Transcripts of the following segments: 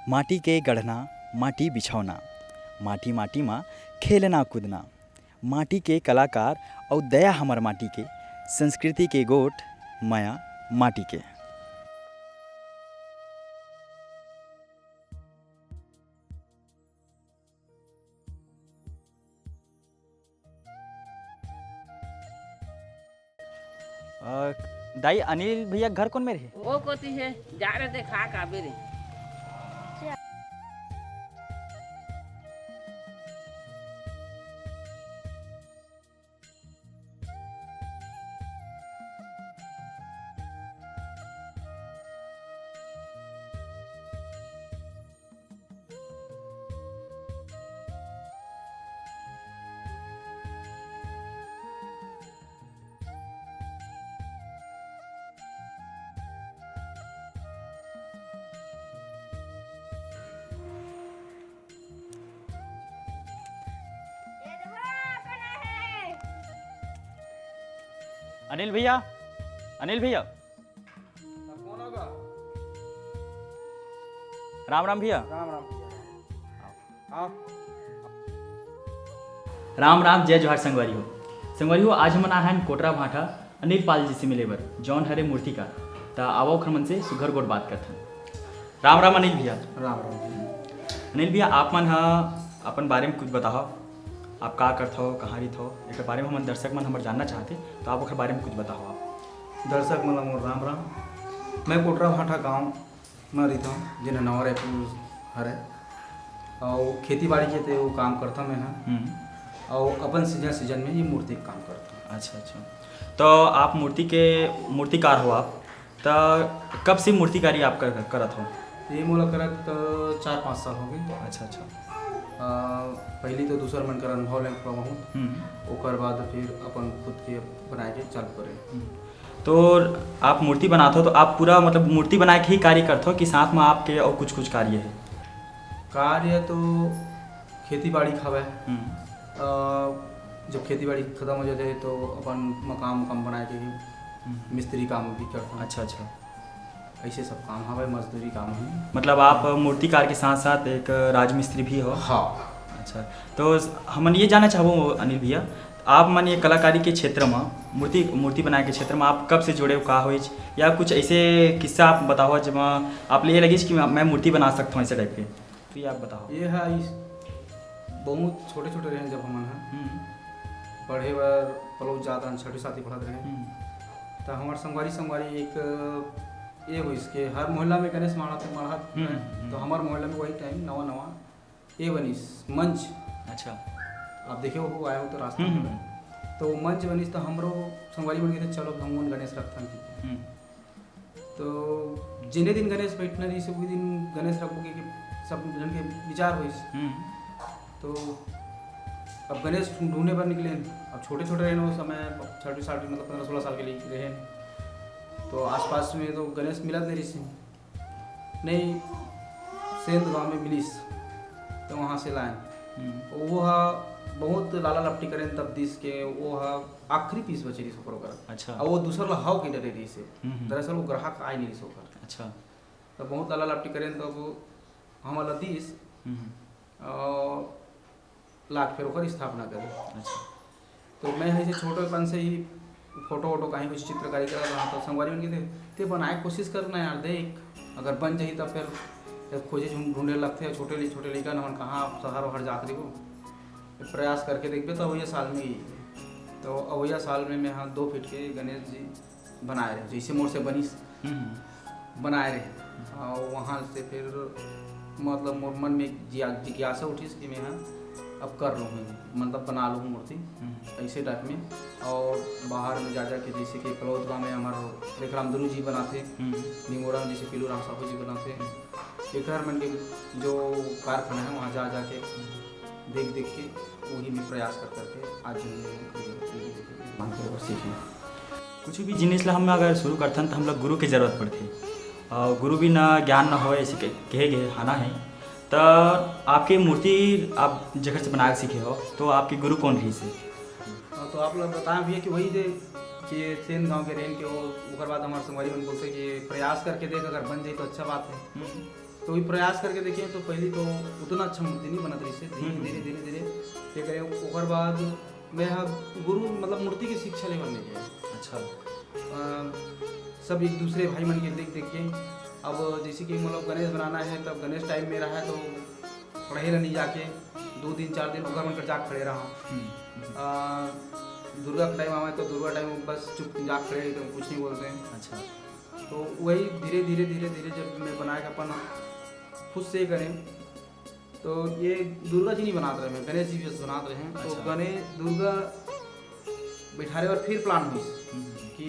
माटी के गढ़ना माटी बिछौना, माटी माटी माँ खेलना कूदना, माटी के कलाकार और दया हमर माटी के, संस्कृति के गोट माया माटी के। दाई अनिल भैया घर कौन मेरे है? वो कोती है जा रहे देखा का बेरे। अनिल भैया, अनिल भैया, कौन होगा? राम राम भैया। राम राम आओ। राम राम जय जोहार संगवारी हो। संगवारी हो आज हम आए हैं कोटरा भाटा अनिल पाल जी से मिले बर जौन हरे मूर्ति का ता आवो खरमन से सुघर गोट बात करते हैं। राम राम अनिल भैया। राम राम। अनिल भैया आप मन हा अपन बारे में कुछ बताओ, आप का करते हो, कहाँ रही हो, एक बारे में हम दर्शक मन हमारे जानना चाहते तो आप ओकर बारे में कुछ बताओ। आप दर्शक मला मोर राम राम। मैं कोटरा भाटा गांव में रहता हूँ जिन्हें नवा रायपुर हरे और खेती बाड़ी के ते वो काम करता मैं हाँ और अपन सीजन में ये मूर्ति का काम करता हूँ। अच्छा अच्छा, तो आप मूर्तिकार हो आप, तो कब से मूर्तिकारी आप करत हो? ये मोला करत 4-5 साल हो गए। अच्छा अच्छा। पहली तो दूसर मन कर अनुभव ले पाऊँ ओकर बाद फिर अपन खुद के बनाए के चालू करे। तो आप मूर्ति बनाते हो तो आप पूरा मतलब मूर्ति बना के ही कार्य करते हो कि साथ में आपके और कुछ कुछ कार्य है? कार्य तो खेती बाड़ी खावे, जब खेती बाड़ी खत्म हो जाते तो अपन मकान बनाए के मिस्त्री काम भी करता हूँ। अच्छा अच्छा, ऐसे सब काम हवे, मजदूरी काम है। मतलब आप मूर्तिकार के साथ साथ एक राजमिस्त्री भी हो? हाँ। अच्छा, तो हम ये जानना चाहूँ अनिल भैया, आप मन ये कलाकारी के क्षेत्र में मूर्ति बनाए के क्षेत्र में आप कब से जुड़े हो, का हो, या कुछ ऐसे किस्सा आप बताओ जब आप ले लगे कि मैं मूर्ति बना सकता हूँ ऐसे टाइप के, तो ये आप बताओ। ये है बहुत छोटे छोटे रहे जब हम पढ़े बार पलोग जाता 6ठी-7ठी पढ़ते रहे तो हमारे संगवारी एक ये हो इसके हर मोहल्ला में गणेश मढ़ाते तो हमारे मोहल्ला में वही टाइम नवा ये बनीस मंच। अच्छा, आप देखे हो आए हो तो रास्ते में तो मंच बनीस तो हमरो संगवारी बन गए थे, चलो हम गणेश रखते तो जिने दिन गणेश बैठना रही से वही दिन गणेश रखोगे कि सब जन के विचार हो। तो अब गणेश ढूंढने पर निकले, अब छोटे छोटे रहे वो समय 6ठी-7ठी मतलब 15-16 साल के लिए रहे तो आसपास में तो गणेश मिलत नहीं रही नहीं सेंध गांव में मिलीस तो वहाँ से लाए वो बहुत लाला लपटी करें तब दिस के वो आखिरी पीस बचे रही सोकर ओकर। अच्छा, और वो दूसरा हाव के डरे रही से दरअसल वो ग्राहक आए नहीं सोकर। अच्छा, तो बहुत लाला लपटी करें तब हम लतीस लाख फिर ओकर स्थापना करे। अच्छा, तो मैं ऐसे छोटेपन से ही फोटो वोटो कहीं कुछ चित्रकारी कर रहा तो संगवारी बन गए थे बनाए कोशिश करना यार देख अगर बन जाही तब फिर खोजे ढूंढे लगते छोटे लड़का न कहाँ शहर वहर जात रही हो प्रयास करके देखते तो अवैया साल में ही तो अवैया साल में मैं हाँ 2 फीट के गणेश जी बनाए रहे जैसे मोर से बनीस बनाए रहे और वहाँ से फिर मतलब मोर मन में जिज्ञासा उठी कि मैं हाँ अब कर लूँ मतलब बना लूँ मूर्ति ऐसे टाइप में। और बाहर में जा के जैसे कि पलौतवा में हमारे रेखराम दुनू जी बनाते, निमोरा में जैसे पीलू राम साहू जी बनाते, एक मन के जो कारखाना है वहाँ जा के देख के वही में प्रयास करके आज सीखें। कुछ भी जिनिस ला हम अगर शुरू करते हैं तो हम लोग गुरु की ज़रूरत पड़ती और गुरु भी ना ज्ञान ना हो ऐसे कहे हाना है। तो आपकी मूर्ति आप जगह से बना के सीखे हो तो आपके गुरु कौन रही से? तो आप लोग बताएं भैया कि वही दे कि सेन गांव के रेन के वो बाद हमारे संगवारी मन बोलते कि प्रयास करके देख अगर बन जाए तो अच्छा बात है। तो वही प्रयास करके देखिए तो पहली तो उतना अच्छा मूर्ति नहीं बनत रही से धीरे धीरे धीरे धीरे ये करे ओकर बाद मैं गुरु मतलब मूर्ति की शिक्षा लेवल ले गया। अच्छा। सब एक दूसरे भाई मन के देख देख के अब जैसे कि मतलब गणेश बनाना है तब गणेश टाइम में रहा तो पढ़े नहीं जाके 2 दिन 4 दिन घर में जाग खड़े रहा। दुर्गा का टाइम आवा तो दुर्गा टाइम बस चुप जाग खड़े तो कुछ नहीं बोलते हैं। अच्छा। तो वही धीरे धीरे धीरे धीरे जब मैं बनाया अपन खुद से करें तो ये दुर्गा जी नहीं बनाते रहे, गणेश जी भी बनाते रहे हैं। तो अच्छा। गणेश दुर्गा बैठा रहे और फिर प्लान हुई कि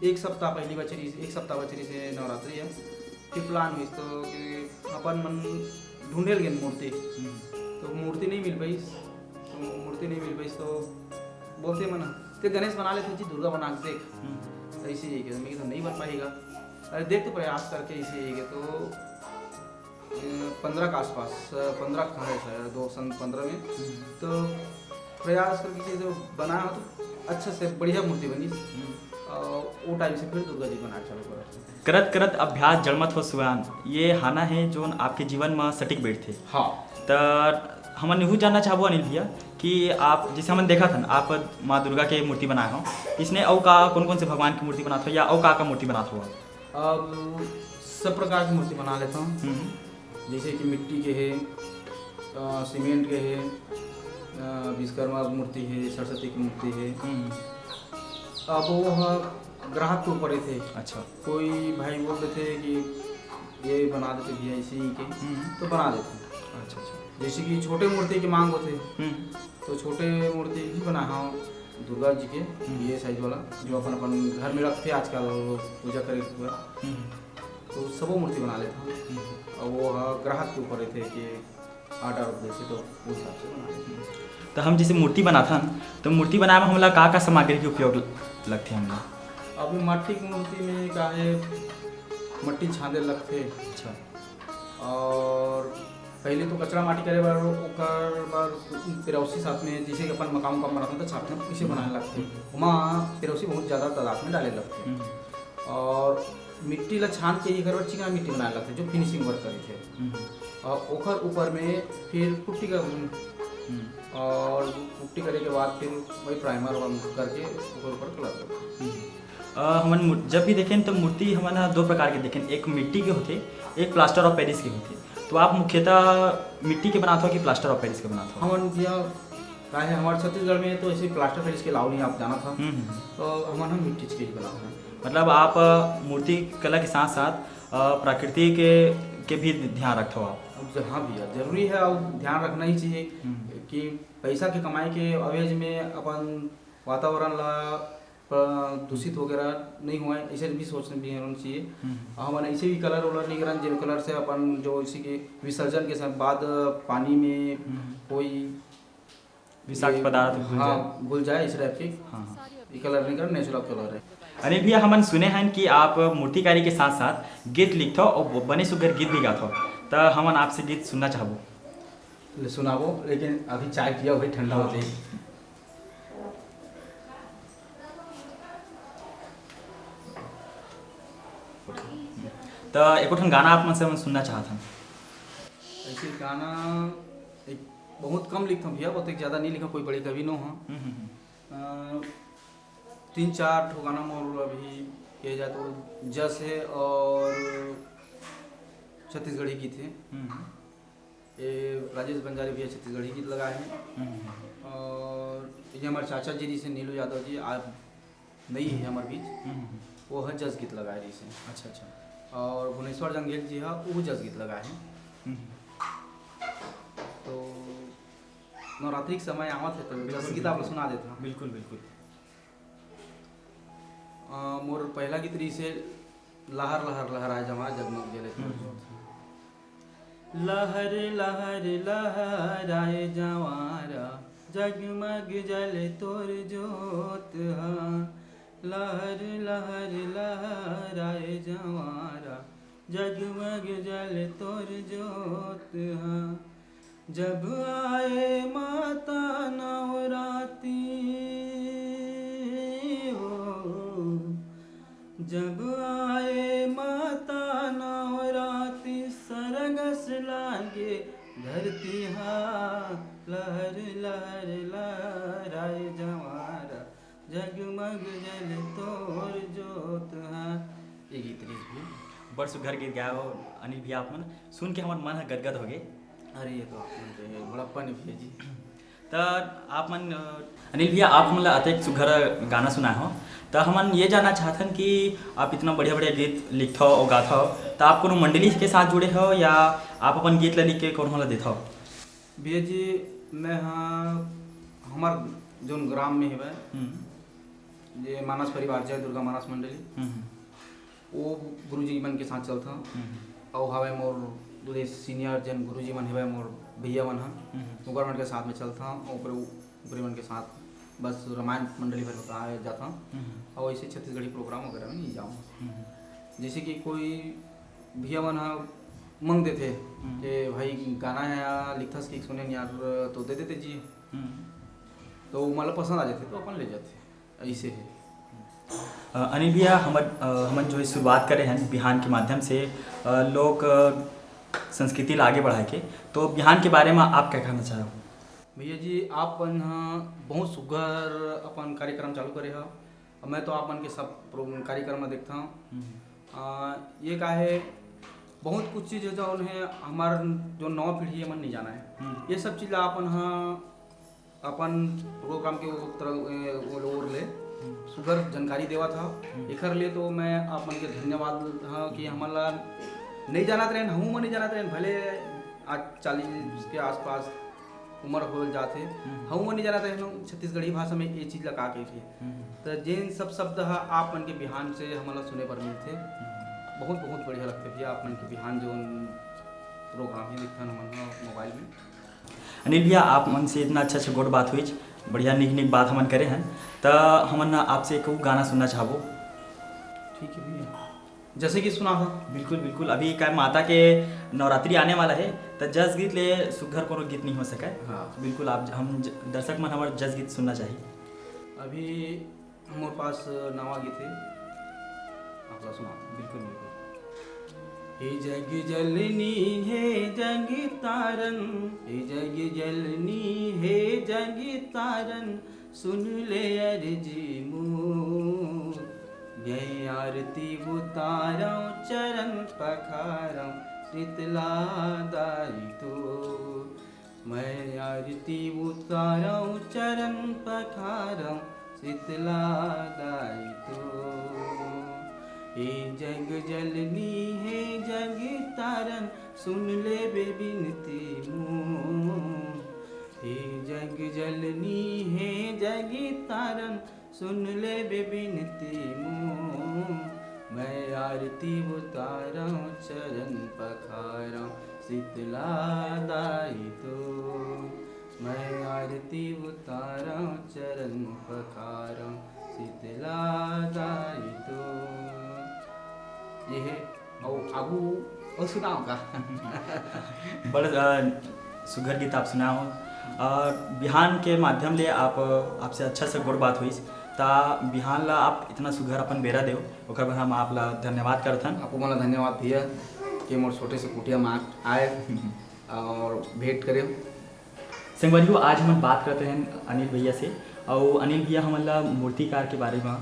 एक सप्ताह पहली बचरी से नवरात्रि है। फिर प्लान हुई तो कि अपन मन ढूंढे गए मूर्ति तो मूर्ति नहीं मिल पाई तो बोलते मन तो गणेश बना लेते जी दुर्गा बना के देख ऐसे ही है। मैं तो नहीं बन पाएगा, अरे देख तो प्रयास करके ऐसे ही है। तो 15 के आसपास 15 है शायद 2015 में तो प्रयास करके जो बना तो अच्छा से बढ़िया मूर्ति बनी। वो टाइम से फिर दुर्गा जी बना चालू करा करत करत अभ्यास जड़मत हो सुयान ये हाना है जो आपके जीवन में सटीक बैठ थे। हाँ तो हमन यहू जानना चाहबो अनिल भैया कि आप जैसे हमन देखा था आप माँ दुर्गा के मूर्ति बनाए हो, इसने अव का कौन कौन से भगवान की मूर्ति बनाते हो या अव का मूर्ति बनाते हो? अब सब प्रकार की मूर्ति बना लेता हूँ, जैसे कि मिट्टी के है, सीमेंट के है, विश्वकर्मा मूर्ति है, सरस्वती की मूर्ति है। अब वो ग्राहक के ऊपर ही थे। अच्छा। कोई भाई बोल रहे थे कि ये बना देते भैया इसी के तो बना देते। अच्छा अच्छा। जैसे कि छोटे मूर्ति की मांग होते तो छोटे मूर्ति भी बनाया हूँ दुर्गा जी के ये साइज वाला जो अपन अपन घर में रखते आजकल पूजा करे हुआ तो सब वो मूर्ति बना लेता हूँ। और वो ग्राहक के ऊपर थे कि ऑर्डर जैसे तो उस हिसाब से बना लेते हैं। तो हम जैसे मूर्ति बनाता तो मूर्ति बनाए में हमला का सामग्री के उपयोग लगते हमला? अभी मट्टी की मूर्ति में का है मट्टी छाँदे लगते। अच्छा। और पहले तो कचरा माटी करे बार ओकर बार पेरौसी साथ में जैसे कि अपन मकान का बनाते तो छाप में इसे बनाने लगते वहाँ पेरौसी बहुत ज़्यादा तादाद में डाले लगते। और मिट्टी ला छान के एक चिकना मिट्टी बनाने लगते जो फिनिशिंग वर्क करे थे। और ओकर ऊपर में फिर पुट्टी कर और पुट्टी करे के बाद फिर वही प्राइमर करके ऊपर कलर करते। हमन जब भी देखें तो मूर्ति हमन 2 प्रकार के देखें, एक मिट्टी के होते एक प्लास्टर ऑफ पेरिस के होते। तो आप मुख्यतः मिट्टी के बनाते हो कि प्लास्टर ऑफ पेरिस के बनाते हो? हमन भैया का है हमारे छत्तीसगढ़ में तो ऐसे प्लास्टर पेरिस के लाव नहीं आप जाना था तो हमन मिट्टी के बनाते हैं। मतलब आप मूर्ति कला के साथ साथ प्रकृति के भी ध्यान रखते हो आप? अब हाँ भैया जरूरी है और ध्यान रखना ही चाहिए कि पैसा के कमाई के अवेज में अपन वातावरण ला दूषित वगैरह नहीं हुआ ऐसे भी सोचना भी होना चाहिए। हम ऐसे भी कलर वलर नहीं करना जो कलर से अपन जो इसी के विसर्जन के बाद पानी में कोई विषाक्त पदार्थ घुल जाए इस टाइप के। हाँ ये कलर नहीं करना, नेचुरल कलर है। अनिल भैया हमन सुने हैं कि आप मूर्तिकारी के साथ साथ गीत लिखते हो और बने सुगर गीत भी गाते हो, तो हमन आपसे गीत सुनना चाहबो। सुनाबो लेकिन अभी चाय पिया वही ठंडा होते ही। तो एक गाना आप मन से हम सुनना चाहते हैं। ऐसे गाना एक बहुत कम लिखता हूँ भैया, बहुत एक ज़्यादा नहीं लिखा, कोई बड़ी कवि नो हाँ। 3-4 ठो गाना मोर अभी किए जाए तो जस है और छत्तीसगढ़ी गीत है। ये राजेश बंजारी भैया छत्तीसगढ़ी गीत लगाए हैं। और ये हमारे चाचा जी से नीलू यादव जी आप नहीं है हमारे बीच, वो है जस गीत लगाए रही से। अच्छा अच्छा। और भुवनेश्वर जंगेल जी है वो जस गीत लगाए हैं। तो नवरात्रि के समय आवत है तो जस गीत आप सुना देता हूँ। बिल्कुल बिल्कुल। मोर पहला गीत रही से लहर लहर लहराए जमा जगमग जले लहर लहर लहराए जवारा जगमग जले तोर जोत हाँ। लहर लहर लहराए जवारा जगमग जले तोर जोत हाँ। जब आए माता नवराती जब आए माता नवराती सरग धरती हाँ लहर लहर लहराए जवारा जगमग जल तोर जोत हाँ। ये गीत भी बड़ सुघर गीत गाया हो अनिल भैया आप मन सुन के हमार मन गदगद हो गए। अरे ये तो आप बड़प्पन भी है जी। तो आप मन अनिल भैया आप हमला अतेक सुघर गाना सुनाए हो तो हमन ये जानना चाहथन कि आप इतना बढ़िया बढ़िया गीत लिखथो और गाथो तो आप कोनो मंडली के साथ जुड़े हो या आप अपन गीत ला लिख के कौन होला देथो? भैया जी मैं हाँ हमार जो ग्राम में है ये मानस परिवार जय दुर्गा मानस मंडली वो गुरुजी मन के साथ चलता और हवे मोर दूसरे सीनियर जन गुरुजी मन हवे मोर भैया मन ओकर मन के साथ में चलता और ऊपरी मन के साथ बस रामायण मंडली भर होता है जाता और ऐसे छत्तीसगढ़ी प्रोग्राम वगैरह में नहीं जाऊँ। जैसे कि कोई भैया मन मंग देते कि भाई गाना है यार लिखथस कि सुने यार तो दे देते जी तो मतलब पसंद आ जाते तो अपन ले जाते ऐसे है। अनिल भैया हमन जो शुरुआत करे हैं बिहान के माध्यम से लोग संस्कृति ला आगे बढ़ाए के तो बिहान के बारे में आप क्या कहना चाहो? भैया जी आप बहुत सुघर अपन कार्यक्रम चालू करे हो मैं तो आप के सब कार्यक्रम में देखता हूँ। ये का है बहुत कुछ चीज़ जो है हमार जो नवा पीढ़ी है मन नहीं जाना है ये सब चीज़ अपन प्रोग्राम के ओर ले सुगर जानकारी देवा था एकर लिए तो मैं आप मन के धन्यवाद हाँ कि हमारा नहीं जाना ट्रेन हूँ मैं नहीं जाना ट्रेन भले आज 40 के आसपास उम्र हो जाते हूँ नहीं जाना ट्रेन छत्तीसगढ़ी भाषा में ये चीज़ लगा के थी तो जिन सब शब्द है आप मन के बिहान से हमारा सुने पर मिलते बहुत बहुत बढ़िया लगते भैया आप मन के बिहान जो प्रोग्राम ही दिखता मन मोबाइल में। अनिल भैया आप मन से इतना अच्छा गोड़ बात हुई बढ़िया निक बात हमन करे हैं तो हमन आपसे एक गाना सुनना चाहबो। ठीक है भैया जैसे कि सुना था बिल्कुल बिल्कुल अभी क्या माता के नवरात्रि आने वाला है तो जस गीत ले सुघर कोनो गीत नहीं हो सका हाँ बिल्कुल आप हम दर्शक मन हमारे जस गीत सुनना चाहिए। अभी हमारे पास नवा गीत है आप सुना बिल्कुल बिल्कुल। हे जग जलनी हे जग तारन हे जग जलनी हे जग तारन सुन ले अर्जी मोर जय आरती उतारो चरण पखारो शीतला दाई तो मैं आरती उतारो चरण पखारो शीतला दाई तो हे जग जलनी हे जग तारन सुन ले बेबिनती मोर हे जग जलनी हे जग तारन सुन ले बेबिनती मोर मैं आरती उतारा चरण पखारा शीतला दाई तो मैं आरती उतारा चरण पखारा शीतला दाई तो ये है और आगू और सुनाओ का बड़ा सुघर गीत आप सुनाओ और बिहान के माध्यम ले आपसे अच्छा से गोड़ बात हुई ता बिहान ला आप इतना सुघर अपन बेरा देव ओकर बर हम आप ला धन्यवाद करथन। आपको मला धन्यवाद भैया कि मोर छोटे से कुटिया में आए और भेंट करे। संगवारियों आज हम बात करते हैं अनिल भैया से और अनिल भैया हमला मूर्तिकार के बारे में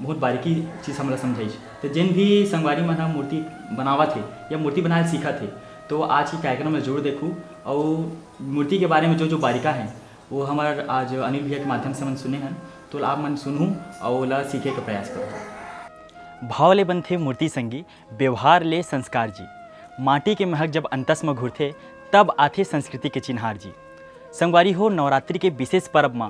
बहुत बारीकी चीज़ हमला समझाई तो जिन भी संगवारी मन मूर्ति बनावा थे या मूर्ति बनाए सीखा थे तो आज के कार्यक्रम में जरूर देखूँ और मूर्ति के बारे में जो बारीका हैं वो हमारे आज अनिल भैया के माध्यम से मन सुने हैं तो आप मन सुनूँ और ला सीखे का प्रयास करूँ। भाव ले बनथे मूर्ति संगी व्यवहार ले संस्कार जी माटी के महक जब अंतस में घुरथे तब आथे संस्कृति के चिन्हार जी। संगवारी हो नवरात्रि के विशेष पर्व में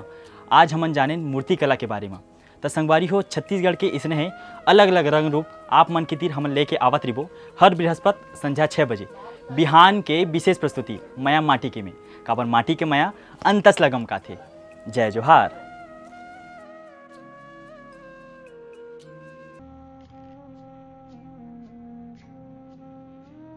आज हमन जाने मूर्ति कला के बारे में तो संगवारी हो छत्तीसगढ़ के इसने है अलग अलग रंग रूप आप मन के तीर हमन लेके आवत रिबो हर बृहस्पति संध्या 6 बजे बिहान के विशेष प्रस्तुति मया माटी के में काबर माटी के मया अंतस लगम का थे। जय जोहार।